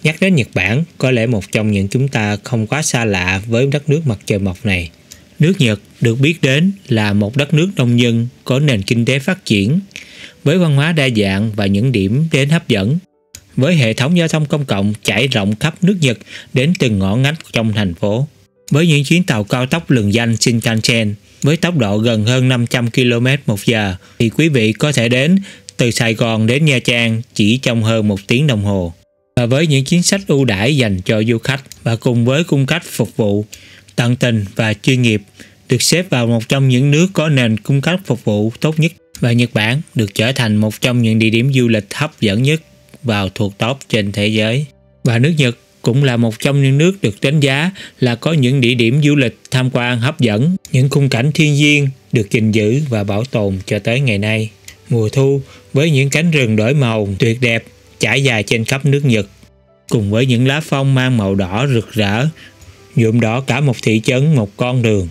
Nhắc đến Nhật Bản, có lẽ một trong những chúng ta không quá xa lạ với đất nước mặt trời mọc này. Nước Nhật được biết đến là một đất nước nông dân có nền kinh tế phát triển, với văn hóa đa dạng và những điểm đến hấp dẫn. Với hệ thống giao thông công cộng trải rộng khắp nước Nhật đến từng ngõ ngách trong thành phố. Với những chuyến tàu cao tốc lừng danh Shinkansen với tốc độ gần hơn 500 km/h thì quý vị có thể đến từ Sài Gòn đến Nha Trang chỉ trong hơn 1 tiếng đồng hồ. Và với những chính sách ưu đãi dành cho du khách và cùng với cung cách phục vụ tận tình và chuyên nghiệp, được xếp vào một trong những nước có nền cung cách phục vụ tốt nhất, và Nhật Bản được trở thành một trong những địa điểm du lịch hấp dẫn nhất vào thuộc top trên thế giới. Và nước Nhật cũng là một trong những nước được đánh giá là có những địa điểm du lịch tham quan hấp dẫn, những khung cảnh thiên nhiên được gìn giữ và bảo tồn cho tới ngày nay. Mùa thu với những cánh rừng đổi màu tuyệt đẹp trải dài trên khắp nước Nhật, cùng với những lá phong mang màu đỏ rực rỡ, nhuộm đỏ cả một thị trấn, một con đường.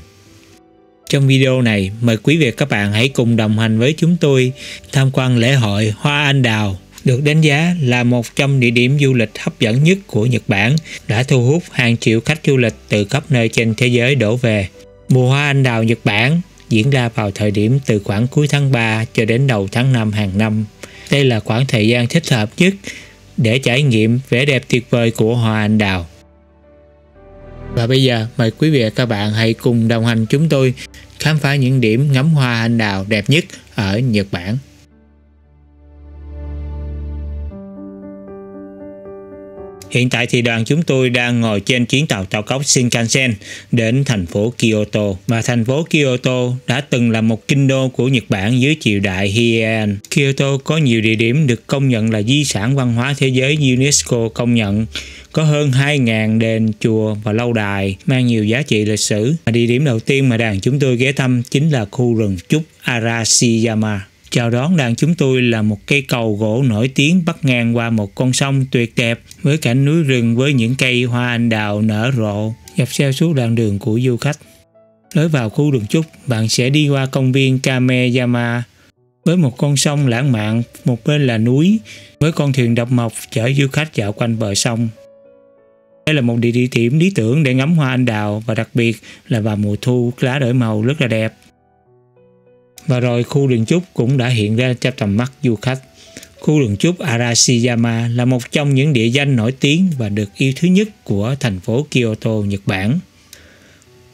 Trong video này, mời quý vị và các bạn hãy cùng đồng hành với chúng tôi tham quan lễ hội Hoa Anh Đào, được đánh giá là một trong địa điểm du lịch hấp dẫn nhất của Nhật Bản, đã thu hút hàng triệu khách du lịch từ khắp nơi trên thế giới đổ về. Mùa Hoa Anh Đào Nhật Bản diễn ra vào thời điểm từ khoảng cuối tháng 3 cho đến đầu tháng 5 hàng năm. Đây là khoảng thời gian thích hợp nhất để trải nghiệm vẻ đẹp tuyệt vời của Hoa Anh Đào. Và bây giờ mời quý vị và các bạn hãy cùng đồng hành chúng tôi khám phá những điểm ngắm hoa anh đào đẹp nhất ở Nhật Bản. Hiện tại thì đoàn chúng tôi đang ngồi trên chuyến tàu cao tốc Shinkansen đến thành phố Kyoto. Và thành phố Kyoto đã từng là một kinh đô của Nhật Bản dưới triều đại Heian. Kyoto có nhiều địa điểm được công nhận là di sản văn hóa thế giới UNESCO công nhận. Có hơn 2.000 đền, chùa và lâu đài mang nhiều giá trị lịch sử. Địa điểm đầu tiên mà đoàn chúng tôi ghé thăm chính là khu rừng trúc Arashiyama. Chào đón đoàn chúng tôi là một cây cầu gỗ nổi tiếng bắc ngang qua một con sông tuyệt đẹp với cảnh núi rừng với những cây hoa anh đào nở rộ dọc theo suốt đoạn đường của du khách. Lối vào khu rừng trúc, bạn sẽ đi qua công viên Kameyama với một con sông lãng mạn, một bên là núi với con thuyền độc mộc chở du khách dạo quanh bờ sông. Đây là một địa điểm lý tưởng để ngắm hoa anh đào, và đặc biệt là vào mùa thu lá đổi màu rất là đẹp. Và rồi khu rừng trúc cũng đã hiện ra trong tầm mắt du khách. Khu rừng trúc Arashiyama là một trong những địa danh nổi tiếng và được yêu thứ nhất của thành phố Kyoto, Nhật Bản.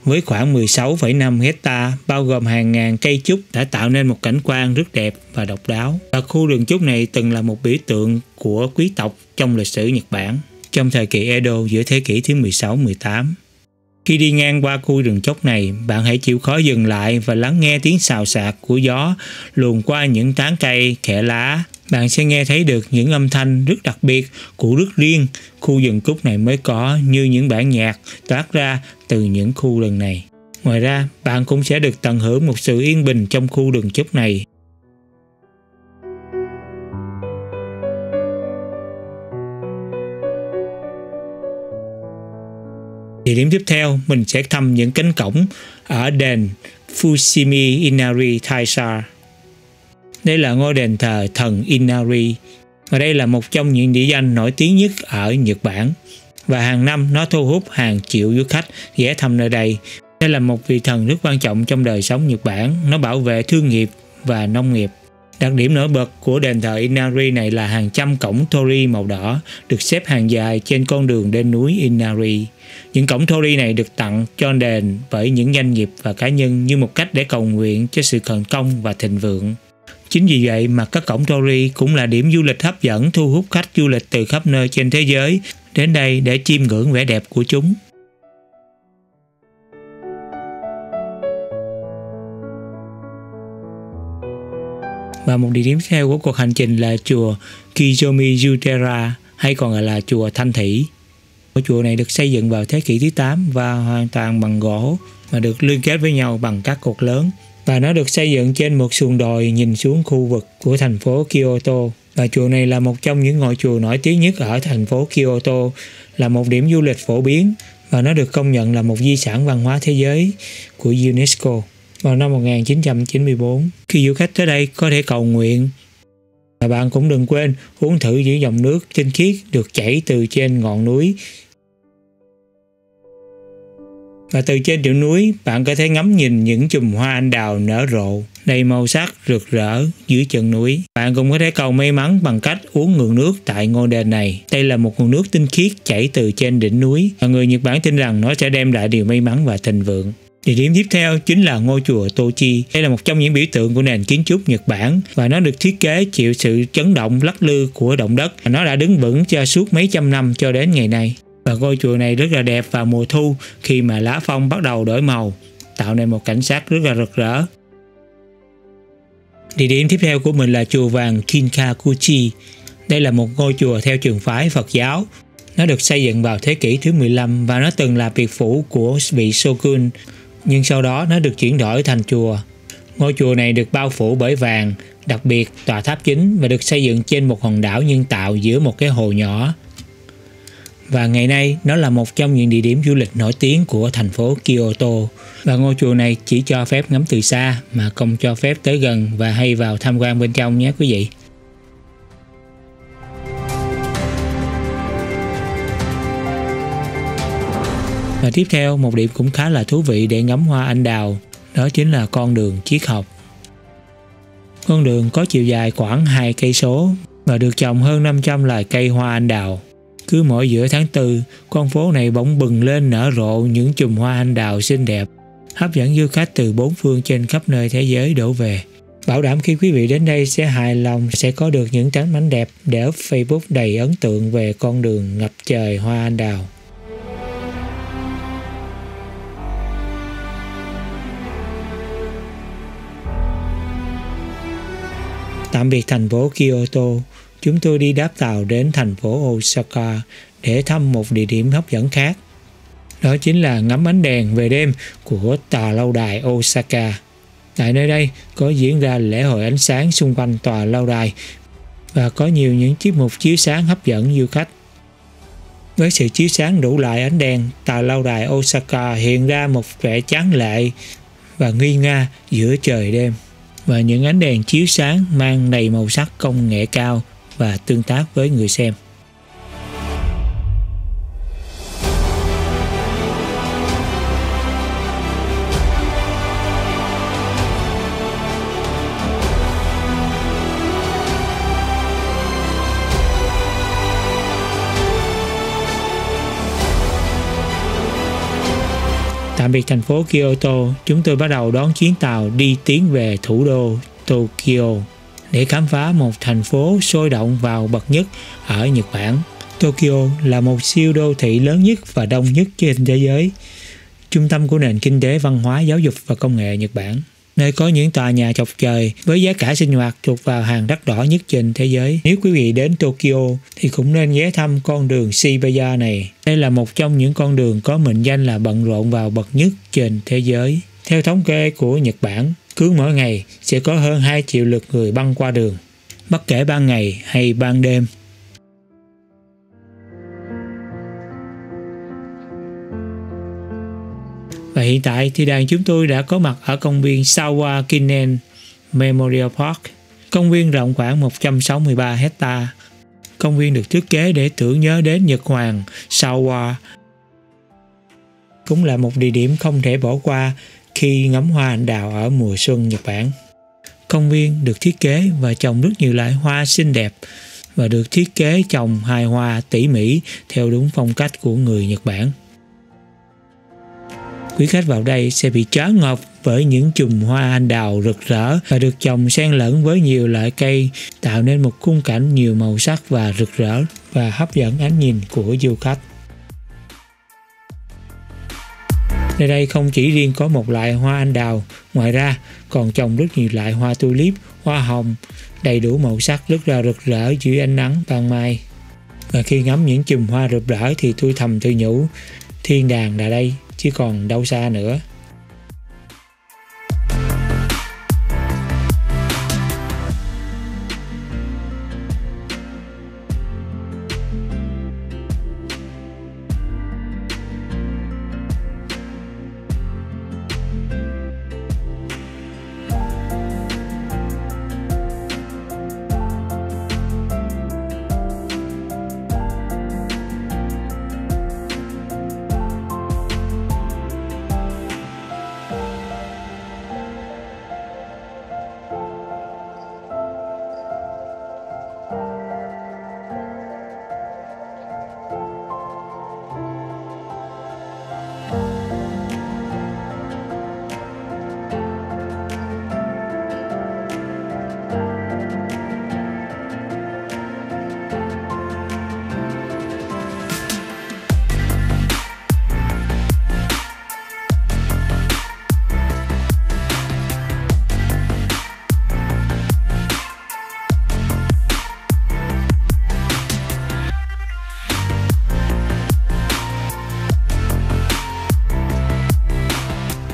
Với khoảng 16,5 hecta bao gồm hàng ngàn cây trúc đã tạo nên một cảnh quan rất đẹp và độc đáo. Và khu rừng trúc này từng là một biểu tượng của quý tộc trong lịch sử Nhật Bản trong thời kỳ Edo giữa thế kỷ thứ 16-18. Khi đi ngang qua khu rừng trúc này, bạn hãy chịu khó dừng lại và lắng nghe tiếng xào xạc của gió luồn qua những tán cây, khẽ lá. Bạn sẽ nghe thấy được những âm thanh rất đặc biệt của rất riêng khu rừng trúc này mới có, như những bản nhạc toát ra từ những khu rừng này. Ngoài ra, bạn cũng sẽ được tận hưởng một sự yên bình trong khu rừng trúc này. Địa điểm tiếp theo, mình sẽ thăm những cánh cổng ở đền Fushimi Inari Taisha. Đây là ngôi đền thờ thần Inari, và đây là một trong những địa danh nổi tiếng nhất ở Nhật Bản. Và hàng năm nó thu hút hàng triệu du khách ghé thăm nơi đây. Đây là một vị thần rất quan trọng trong đời sống Nhật Bản, nó bảo vệ thương nghiệp và nông nghiệp. Đặc điểm nổi bật của đền thờ Inari này là hàng trăm cổng torii màu đỏ được xếp hàng dài trên con đường lên núi Inari. Những cổng torii này được tặng cho đền bởi những doanh nghiệp và cá nhân như một cách để cầu nguyện cho sự thành công và thịnh vượng. Chính vì vậy mà các cổng torii cũng là điểm du lịch hấp dẫn, thu hút khách du lịch từ khắp nơi trên thế giới đến đây để chiêm ngưỡng vẻ đẹp của chúng. Và một địa điểm theo của cuộc hành trình là chùa Kiyomi Jutera, hay còn gọi là chùa Thanh Thủy. Ngôi chùa này được xây dựng vào thế kỷ thứ 8 và hoàn toàn bằng gỗ và được liên kết với nhau bằng các cột lớn. Và nó được xây dựng trên một sườn đồi nhìn xuống khu vực của thành phố Kyoto. Và chùa này là một trong những ngôi chùa nổi tiếng nhất ở thành phố Kyoto, là một điểm du lịch phổ biến và nó được công nhận là một di sản văn hóa thế giới của UNESCO vào năm 1994. Khi du khách tới đây có thể cầu nguyện Và bạn cũng đừng quên uống thử những dòng nước tinh khiết được chảy từ trên ngọn núi. Và từ trên đỉnh núi, bạn có thể ngắm nhìn những chùm hoa anh đào nở rộ, đầy màu sắc rực rỡ dưới chân núi. Bạn cũng có thể cầu may mắn bằng cách uống nguồn nước tại ngôi đền này. Đây là một nguồn nước tinh khiết chảy từ trên đỉnh núi, và người Nhật Bản tin rằng nó sẽ đem lại điều may mắn và thịnh vượng. Địa điểm tiếp theo chính là ngôi chùa Tochi. Đây là một trong những biểu tượng của nền kiến trúc Nhật Bản, và nó được thiết kế chịu sự chấn động lắc lư của động đất. Và nó đã đứng vững cho suốt mấy trăm năm cho đến ngày nay. Và ngôi chùa này rất là đẹp vào mùa thu khi mà lá phong bắt đầu đổi màu, tạo nên một cảnh sắc rất là rực rỡ. Địa điểm tiếp theo của mình là chùa vàng Kinkakuchi. Đây là một ngôi chùa theo trường phái Phật giáo. Nó được xây dựng vào thế kỷ thứ 15 và nó từng là biệt phủ của vị Shogun, nhưng sau đó nó được chuyển đổi thành chùa. Ngôi chùa này được bao phủ bởi vàng, đặc biệt tòa tháp chính, và được xây dựng trên một hòn đảo nhân tạo giữa một cái hồ nhỏ. Và ngày nay nó là một trong những địa điểm du lịch nổi tiếng của thành phố Kyoto. Và ngôi chùa này chỉ cho phép ngắm từ xa mà không cho phép tới gần và hay vào tham quan bên trong nhé quý vị. Và tiếp theo, một điểm cũng khá là thú vị để ngắm hoa anh đào, đó chính là con đường triết học. Con đường có chiều dài khoảng 2 cây số và được trồng hơn 500 loài cây hoa anh đào. Cứ mỗi giữa tháng 4, con phố này bỗng bừng lên nở rộ những chùm hoa anh đào xinh đẹp, hấp dẫn du khách từ bốn phương trên khắp nơi thế giới đổ về. Bảo đảm khi quý vị đến đây sẽ hài lòng, sẽ có được những tấm ảnh đẹp để up Facebook đầy ấn tượng về con đường ngập trời hoa anh đào. Tạm biệt thành phố Kyoto, chúng tôi đi đáp tàu đến thành phố Osaka để thăm một địa điểm hấp dẫn khác. Đó chính là ngắm ánh đèn về đêm của tòa lâu đài Osaka. Tại nơi đây có diễn ra lễ hội ánh sáng xung quanh tòa lâu đài và có nhiều những tiết mục chiếu sáng hấp dẫn du khách. Với sự chiếu sáng đủ loại ánh đèn, tòa lâu đài Osaka hiện ra một vẻ tráng lệ và nguy nga giữa trời đêm. Và những ánh đèn chiếu sáng mang đầy màu sắc công nghệ cao và tương tác với người xem. Tạm biệt thành phố Kyoto, chúng tôi bắt đầu đón chuyến tàu đi tiến về thủ đô Tokyo để khám phá một thành phố sôi động vào bậc nhất ở Nhật Bản. Tokyo là một siêu đô thị lớn nhất và đông nhất trên thế giới, trung tâm của nền kinh tế, văn hóa, giáo dục và công nghệ Nhật Bản, nơi có những tòa nhà chọc trời với giá cả sinh hoạt thuộc vào hàng đắt đỏ nhất trên thế giới. Nếu quý vị đến Tokyo thì cũng nên ghé thăm con đường Shibuya này. Đây là một trong những con đường có mệnh danh là bận rộn vào bậc nhất trên thế giới. Theo thống kê của Nhật Bản, cứ mỗi ngày sẽ có hơn 2 triệu lượt người băng qua đường, bất kể ban ngày hay ban đêm. Và hiện tại thì đoàn chúng tôi đã có mặt ở công viên Sawa Kinen Memorial Park. Công viên rộng khoảng 163 hectare. Công viên được thiết kế để tưởng nhớ đến Nhật Hoàng Sawa. Cũng là một địa điểm không thể bỏ qua khi ngắm hoa anh đào ở mùa xuân Nhật Bản. Công viên được thiết kế và trồng rất nhiều loại hoa xinh đẹp và được thiết kế trồng hài hòa tỉ mỉ theo đúng phong cách của người Nhật Bản. Quý khách vào đây sẽ bị choáng ngợp với những chùm hoa anh đào rực rỡ và được trồng xen lẫn với nhiều loại cây, tạo nên một khung cảnh nhiều màu sắc và rực rỡ và hấp dẫn ánh nhìn của du khách. Nơi đây không chỉ riêng có một loại hoa anh đào, ngoài ra còn trồng rất nhiều loại hoa tulip, hoa hồng, đầy đủ màu sắc rất là rực rỡ dưới ánh nắng ban mai. Và khi ngắm những chùm hoa rực rỡ thì tôi thầm tự nhủ, thiên đàng là đây chứ còn đâu xa nữa.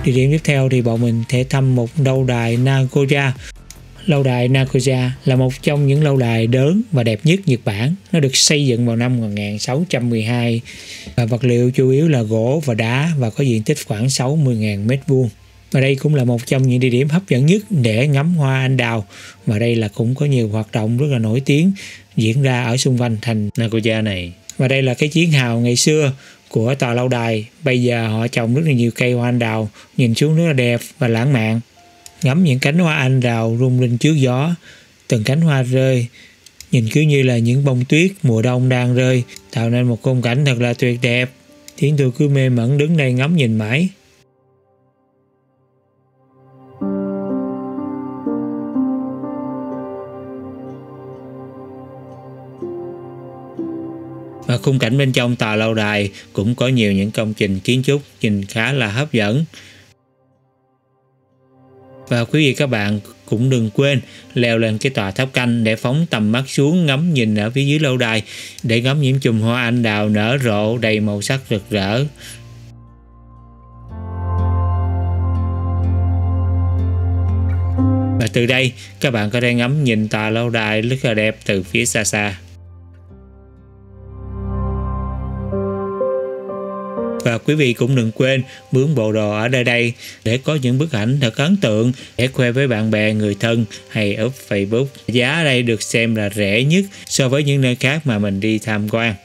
Địa điểm tiếp theo thì bọn mình sẽ thăm một lâu đài Nagoya. Lâu đài Nagoya là một trong những lâu đài lớn và đẹp nhất Nhật Bản. Nó được xây dựng vào năm 1612 và vật liệu chủ yếu là gỗ và đá và có diện tích khoảng 60.000 m². Và đây cũng là một trong những địa điểm hấp dẫn nhất để ngắm hoa anh đào. Và đây là cũng có nhiều hoạt động rất là nổi tiếng diễn ra ở xung quanh thành Nagoya này. Và đây là cái chiến hào ngày xưa của tòa lâu đài. Bây giờ họ trồng rất là nhiều cây hoa anh đào, nhìn xuống rất là đẹp và lãng mạn. Ngắm những cánh hoa anh đào rung lên trước gió, từng cánh hoa rơi, nhìn cứ như là những bông tuyết mùa đông đang rơi, tạo nên một khung cảnh thật là tuyệt đẹp, khiến tôi cứ mê mẩn đứng đây ngắm nhìn mãi. Và khung cảnh bên trong tòa lâu đài cũng có nhiều những công trình kiến trúc nhìn khá là hấp dẫn. Và quý vị các bạn cũng đừng quên leo lên cái tòa tháp canh để phóng tầm mắt xuống ngắm nhìn ở phía dưới lâu đài để ngắm những chùm hoa anh đào nở rộ đầy màu sắc rực rỡ. Và từ đây các bạn có thể ngắm nhìn tòa lâu đài rất là đẹp từ phía xa xa. Và quý vị cũng đừng quên mướn bộ đồ ở đây để có những bức ảnh thật ấn tượng để khoe với bạn bè, người thân hay up Facebook. Giá ở đây được xem là rẻ nhất so với những nơi khác mà mình đi tham quan.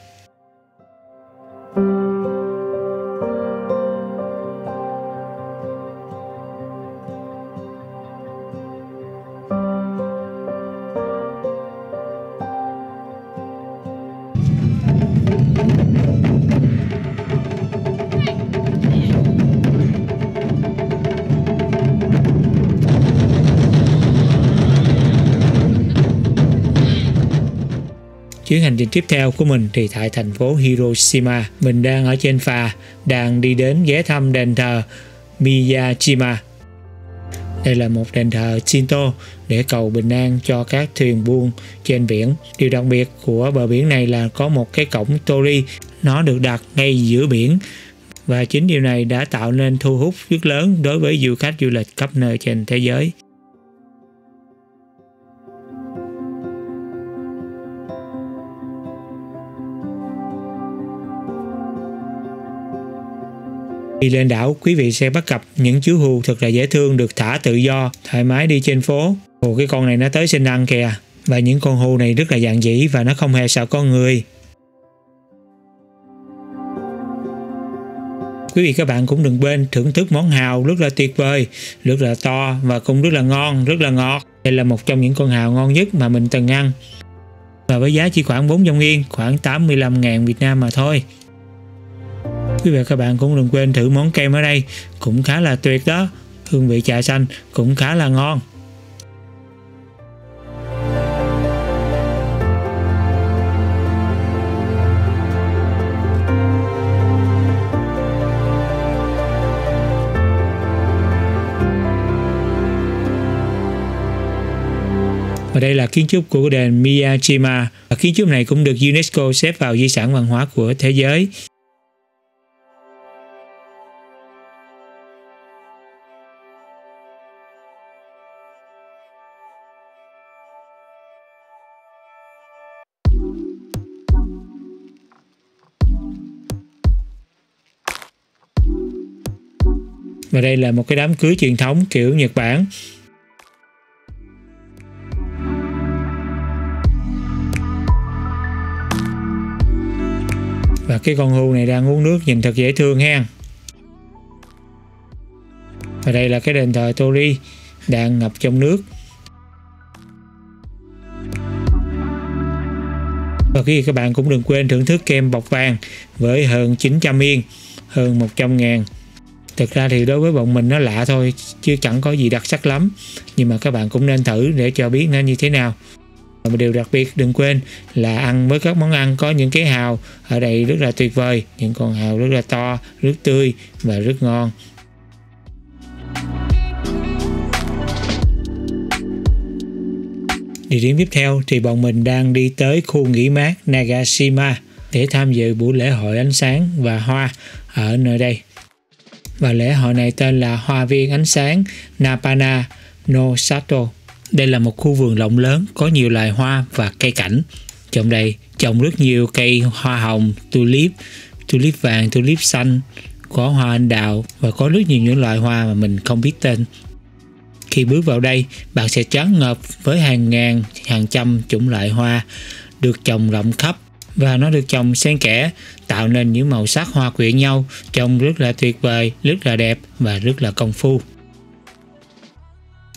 Chuyến hành trình tiếp theo của mình thì tại thành phố Hiroshima. Mình đang ở trên phà, đang đi đến ghé thăm đền thờ Miyajima. Đây là một đền thờ Shinto để cầu bình an cho các thuyền buôn trên biển. Điều đặc biệt của bờ biển này là có một cái cổng torii, nó được đặt ngay giữa biển. Và chính điều này đã tạo nên thu hút rất lớn đối với du khách du lịch khắp nơi trên thế giới. Khi lên đảo, quý vị sẽ bắt gặp những chú hươu thật là dễ thương được thả tự do, thoải mái đi trên phố. Ồ, cái con này nó tới xin ăn kìa. Và những con hươu này rất là dạn dĩ và nó không hề sợ con người. Quý vị các bạn cũng đừng quên thưởng thức món hàu rất là tuyệt vời, rất là to và cũng rất là ngon, rất là ngọt. Đây là một trong những con hàu ngon nhất mà mình từng ăn. Và với giá chỉ khoảng 400 Yên, khoảng 85.000 Việt Nam mà thôi. Quý vị và các bạn cũng đừng quên thử món kem ở đây, cũng khá là tuyệt đó, hương vị trà xanh cũng khá là ngon. Và đây là kiến trúc của đền Miyajima. Và kiến trúc này cũng được UNESCO xếp vào di sản văn hóa của thế giới. Và đây là một cái đám cưới truyền thống kiểu Nhật Bản. Và cái con hươu này đang uống nước nhìn thật dễ thương ha. Và đây là cái đền thờ Torii đang ngập trong nước. Và các bạn cũng đừng quên thưởng thức kem bọc vàng với hơn 900 Yên, hơn 100.000. Thực ra thì đối với bọn mình nó lạ thôi chứ chẳng có gì đặc sắc lắm, nhưng mà các bạn cũng nên thử để cho biết nó như thế nào. Và một điều đặc biệt đừng quên là ăn với các món ăn có những cái hàu ở đây rất là tuyệt vời, những con hàu rất là to, rất tươi và rất ngon. Địa điểm tiếp theo thì bọn mình đang đi tới khu nghỉ mát Nagashima để tham dự buổi lễ hội ánh sáng và hoa ở nơi đây. và lễ hội này tên là Hoa viên ánh sáng Napana no Sato. Đây là một khu vườn rộng lớn có nhiều loài hoa và cây cảnh. Trong đây trồng rất nhiều cây hoa hồng, tulip vàng, tulip xanh, có hoa anh đào và có rất nhiều những loại hoa mà mình không biết tên. Khi bước vào đây, bạn sẽ choáng ngợp với hàng ngàn, hàng trăm chủng loại hoa được trồng rộng khắp, và nó được trồng xen kẽ tạo nên những màu sắc hoa quyện nhau, trông rất là tuyệt vời, rất là đẹp và rất là công phu.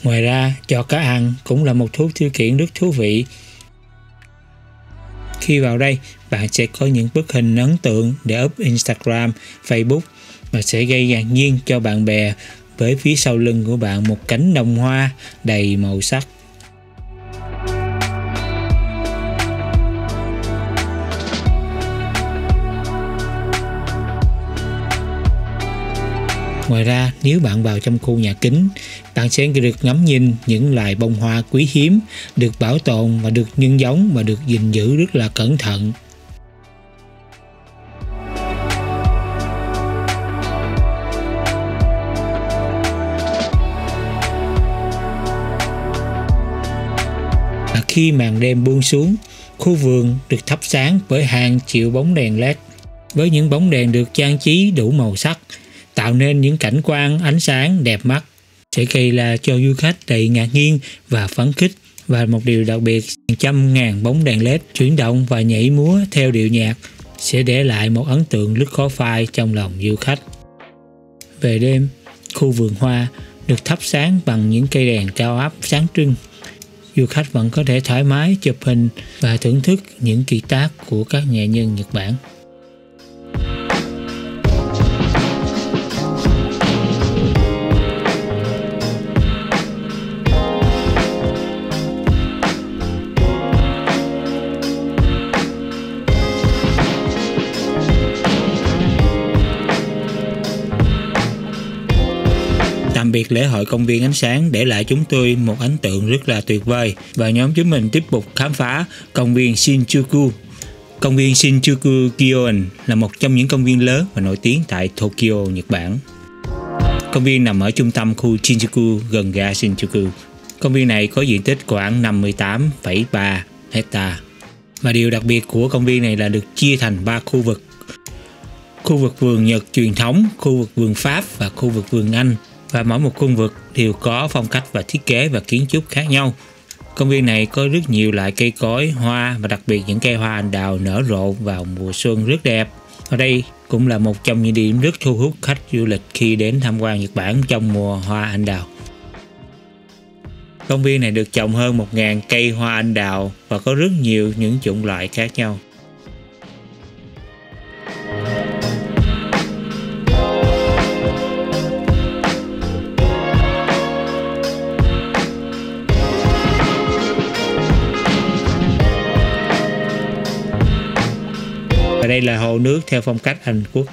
Ngoài ra, cho cá ăn cũng là một thú tiêu khiển rất thú vị. Khi vào đây, bạn sẽ có những bức hình ấn tượng để up Instagram, Facebook và sẽ gây ngạc nhiên cho bạn bè với phía sau lưng của bạn một cánh đồng hoa đầy màu sắc. Ngoài ra, nếu bạn vào trong khu nhà kính, bạn sẽ được ngắm nhìn những loài bông hoa quý hiếm, được bảo tồn và được nhân giống và được gìn giữ rất là cẩn thận. Và khi màn đêm buông xuống, khu vườn được thắp sáng với hàng triệu bóng đèn LED, với những bóng đèn được trang trí đủ màu sắc, tạo nên những cảnh quan ánh sáng đẹp mắt, sẽ gây là cho du khách đầy ngạc nhiên và phấn khích. Và một điều đặc biệt, trăm ngàn bóng đèn LED chuyển động và nhảy múa theo điệu nhạc sẽ để lại một ấn tượng rất khó phai trong lòng du khách. Về đêm, khu vườn hoa được thắp sáng bằng những cây đèn cao áp sáng trưng. Du khách vẫn có thể thoải mái chụp hình và thưởng thức những kiệt tác của các nghệ nhân Nhật Bản. Tạm biệt lễ hội công viên ánh sáng để lại chúng tôi một ấn tượng rất là tuyệt vời, và nhóm chúng mình tiếp tục khám phá công viên Shinjuku. Công viên Shinjuku Gyoen là một trong những công viên lớn và nổi tiếng tại Tokyo, Nhật Bản. Công viên nằm ở trung tâm khu Shinjuku gần ga Shinjuku. Công viên này có diện tích khoảng 58,3 hectare. Và điều đặc biệt của công viên này là được chia thành 3 khu vực. Khu vực vườn Nhật truyền thống, khu vực vườn Pháp và khu vực vườn Anh. Và mỗi một khu vực đều có phong cách và thiết kế và kiến trúc khác nhau. Công viên này có rất nhiều loại cây cối, hoa và đặc biệt những cây hoa anh đào nở rộ vào mùa xuân rất đẹp. Ở đây cũng là một trong những điểm rất thu hút khách du lịch khi đến tham quan Nhật Bản trong mùa hoa anh đào. Công viên này được trồng hơn 1.000 cây hoa anh đào và có rất nhiều những chủng loại khác nhau. Và đây là hồ nước theo phong cách Anh Quốc.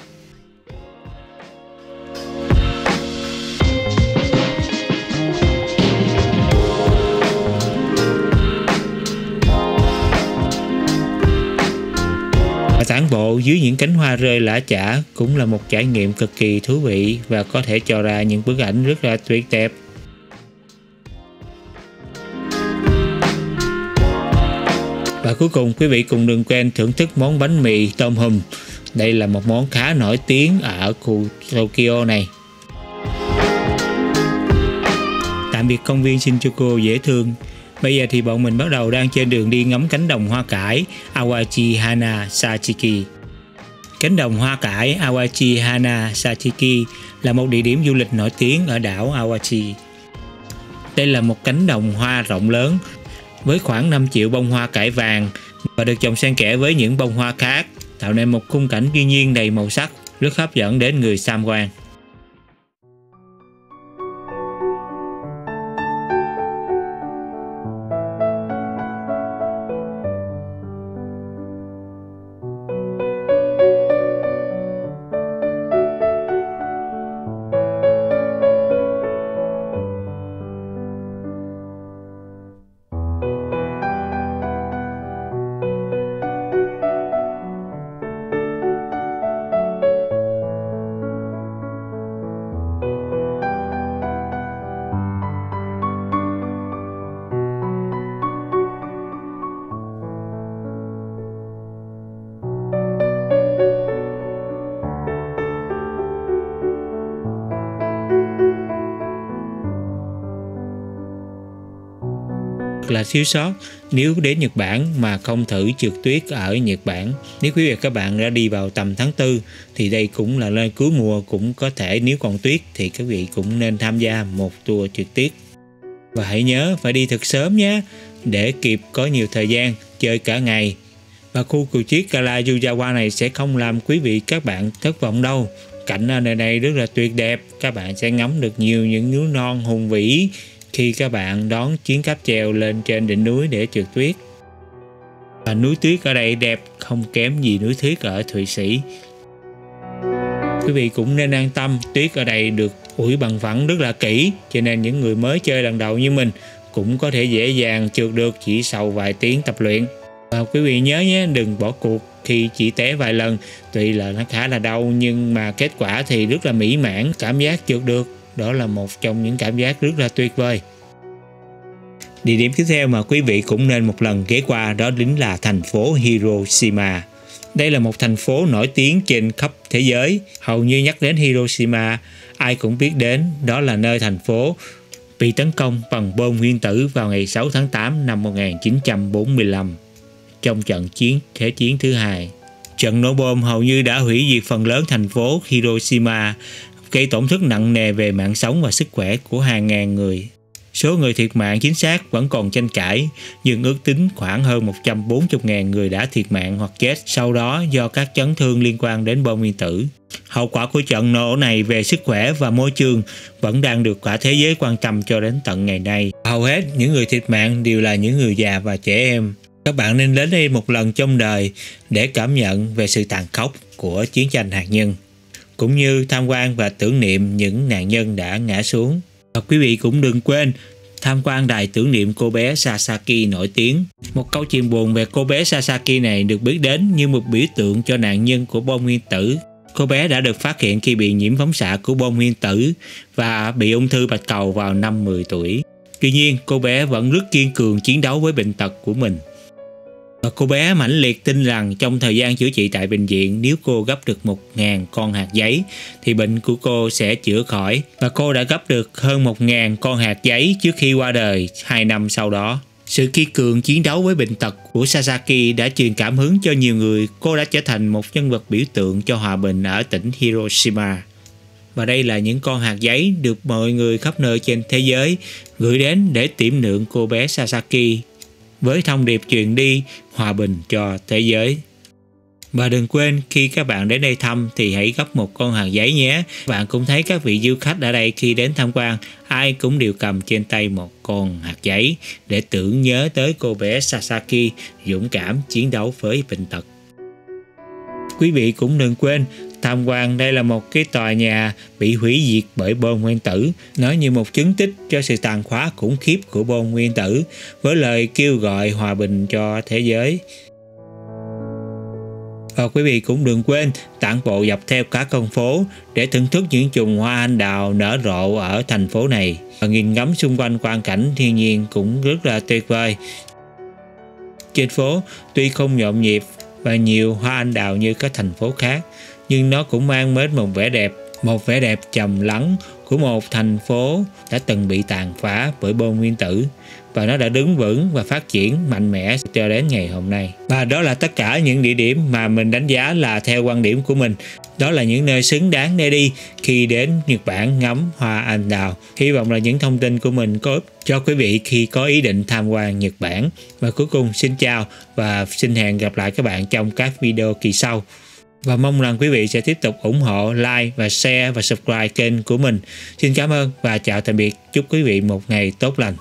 Và tản bộ dưới những cánh hoa rơi lã chã cũng là một trải nghiệm cực kỳ thú vị và có thể cho ra những bức ảnh rất là tuyệt đẹp. Và cuối cùng, quý vị cùng đừng quên thưởng thức món bánh mì tôm hùm. Đây là một món khá nổi tiếng ở khu Tokyo này. Tạm biệt công viên Shinjuku dễ thương. Bây giờ thì bọn mình bắt đầu đang trên đường đi ngắm cánh đồng hoa cải Awaji Hana Sachiki. Cánh đồng hoa cải Awaji Hana Sachiki là một địa điểm du lịch nổi tiếng ở đảo Awaji. Đây là một cánh đồng hoa rộng lớn với khoảng 5 triệu bông hoa cải vàng và được trồng xen kẽ với những bông hoa khác, tạo nên một khung cảnh thiên nhiên đầy màu sắc, rất hấp dẫn đến người tham quan. thật là thiếu sót nếu đến Nhật Bản mà không thử trượt tuyết ở Nhật Bản. Nếu quý vị các bạn đã đi vào tầm tháng 4 thì đây cũng là nơi cuối mùa, cũng có thể nếu còn tuyết thì các vị cũng nên tham gia một tour trượt tuyết. Và hãy nhớ phải đi thật sớm nhé, để kịp có nhiều thời gian chơi cả ngày. Và khu trượt tuyết Kalajuzawa này sẽ không làm quý vị các bạn thất vọng đâu. Cảnh ở nơi này rất là tuyệt đẹp, các bạn sẽ ngắm được nhiều những núi non hùng vĩ khi các bạn đón chuyến cáp treo lên trên đỉnh núi để trượt tuyết. Và núi tuyết ở đây đẹp không kém gì núi tuyết ở Thụy Sĩ. Quý vị cũng nên an tâm, tuyết ở đây được ủi bằng phẳng rất là kỹ, cho nên những người mới chơi lần đầu như mình cũng có thể dễ dàng trượt được chỉ sau vài tiếng tập luyện. Và quý vị nhớ nhé, đừng bỏ cuộc khi chỉ té vài lần, tuy là nó khá là đau nhưng mà kết quả thì rất là mỹ mãn, cảm giác trượt được, đó là một trong những cảm giác rất là tuyệt vời. Địa điểm tiếp theo mà quý vị cũng nên một lần ghé qua đó chính là thành phố Hiroshima. Đây là một thành phố nổi tiếng trên khắp thế giới, hầu như nhắc đến Hiroshima ai cũng biết đến, đó là nơi thành phố bị tấn công bằng bom nguyên tử vào ngày 6 tháng 8 năm 1945 trong trận Thế chiến thứ hai. Trận nổ bom hầu như đã hủy diệt phần lớn thành phố Hiroshima, gây tổn thất nặng nề về mạng sống và sức khỏe của hàng ngàn người. Số người thiệt mạng chính xác vẫn còn tranh cãi, nhưng ước tính khoảng hơn 140.000 người đã thiệt mạng hoặc chết sau đó do các chấn thương liên quan đến bom nguyên tử. Hậu quả của trận nổ này về sức khỏe và môi trường vẫn đang được cả thế giới quan tâm cho đến tận ngày nay. Hầu hết những người thiệt mạng đều là những người già và trẻ em. Các bạn nên đến đây một lần trong đời để cảm nhận về sự tàn khốc của chiến tranh hạt nhân, cũng như tham quan và tưởng niệm những nạn nhân đã ngã xuống. Và quý vị cũng đừng quên tham quan đài tưởng niệm cô bé Sasaki nổi tiếng. Một câu chuyện buồn về cô bé Sasaki này được biết đến như một biểu tượng cho nạn nhân của bom nguyên tử. Cô bé đã được phát hiện khi bị nhiễm phóng xạ của bom nguyên tử và bị ung thư bạch cầu vào năm 10 tuổi. Tuy nhiên, cô bé vẫn rất kiên cường chiến đấu với bệnh tật của mình. Và cô bé mãnh liệt tin rằng trong thời gian chữa trị tại bệnh viện, nếu cô gấp được 1.000 con hạt giấy thì bệnh của cô sẽ chữa khỏi. Và cô đã gấp được hơn 1.000 con hạt giấy trước khi qua đời 2 năm sau đó. Sự kiên cường chiến đấu với bệnh tật của Sasaki đã truyền cảm hứng cho nhiều người. Cô đã trở thành một nhân vật biểu tượng cho hòa bình ở tỉnh Hiroshima. Và đây là những con hạt giấy được mọi người khắp nơi trên thế giới gửi đến để tưởng niệm cô bé Sasaki, với thông điệp truyền đi hòa bình cho thế giới. Và đừng quên khi các bạn đến đây thăm thì hãy gấp một con hạt giấy nhé. Bạn cũng thấy các vị du khách ở đây khi đến tham quan, ai cũng đều cầm trên tay một con hạt giấy để tưởng nhớ tới cô bé Sasaki dũng cảm chiến đấu với bệnh tật. Quý vị cũng đừng quên tham quan, đây là một cái tòa nhà bị hủy diệt bởi bom nguyên tử. Nó như một chứng tích cho sự tàn phá khủng khiếp của bom nguyên tử, với lời kêu gọi hòa bình cho thế giới. Và quý vị cũng đừng quên tản bộ dọc theo các con phố để thưởng thức những chùm hoa anh đào nở rộ ở thành phố này. Và nhìn ngắm xung quanh quang cảnh thiên nhiên cũng rất là tuyệt vời. Trên phố tuy không nhộn nhịp và nhiều hoa anh đào như các thành phố khác, nhưng nó cũng mang đến một vẻ đẹp trầm lắng của một thành phố đã từng bị tàn phá bởi bom nguyên tử, và nó đã đứng vững và phát triển mạnh mẽ cho đến ngày hôm nay. Và đó là tất cả những địa điểm mà mình đánh giá là theo quan điểm của mình. Đó là những nơi xứng đáng để đi khi đến Nhật Bản ngắm hoa anh đào. Hy vọng là những thông tin của mình có ích cho quý vị khi có ý định tham quan Nhật Bản. Và cuối cùng xin chào và xin hẹn gặp lại các bạn trong các video kỳ sau. Và mong rằng quý vị sẽ tiếp tục ủng hộ, like và share và subscribe kênh của mình. Xin cảm ơn và chào tạm biệt. Chúc quý vị một ngày tốt lành.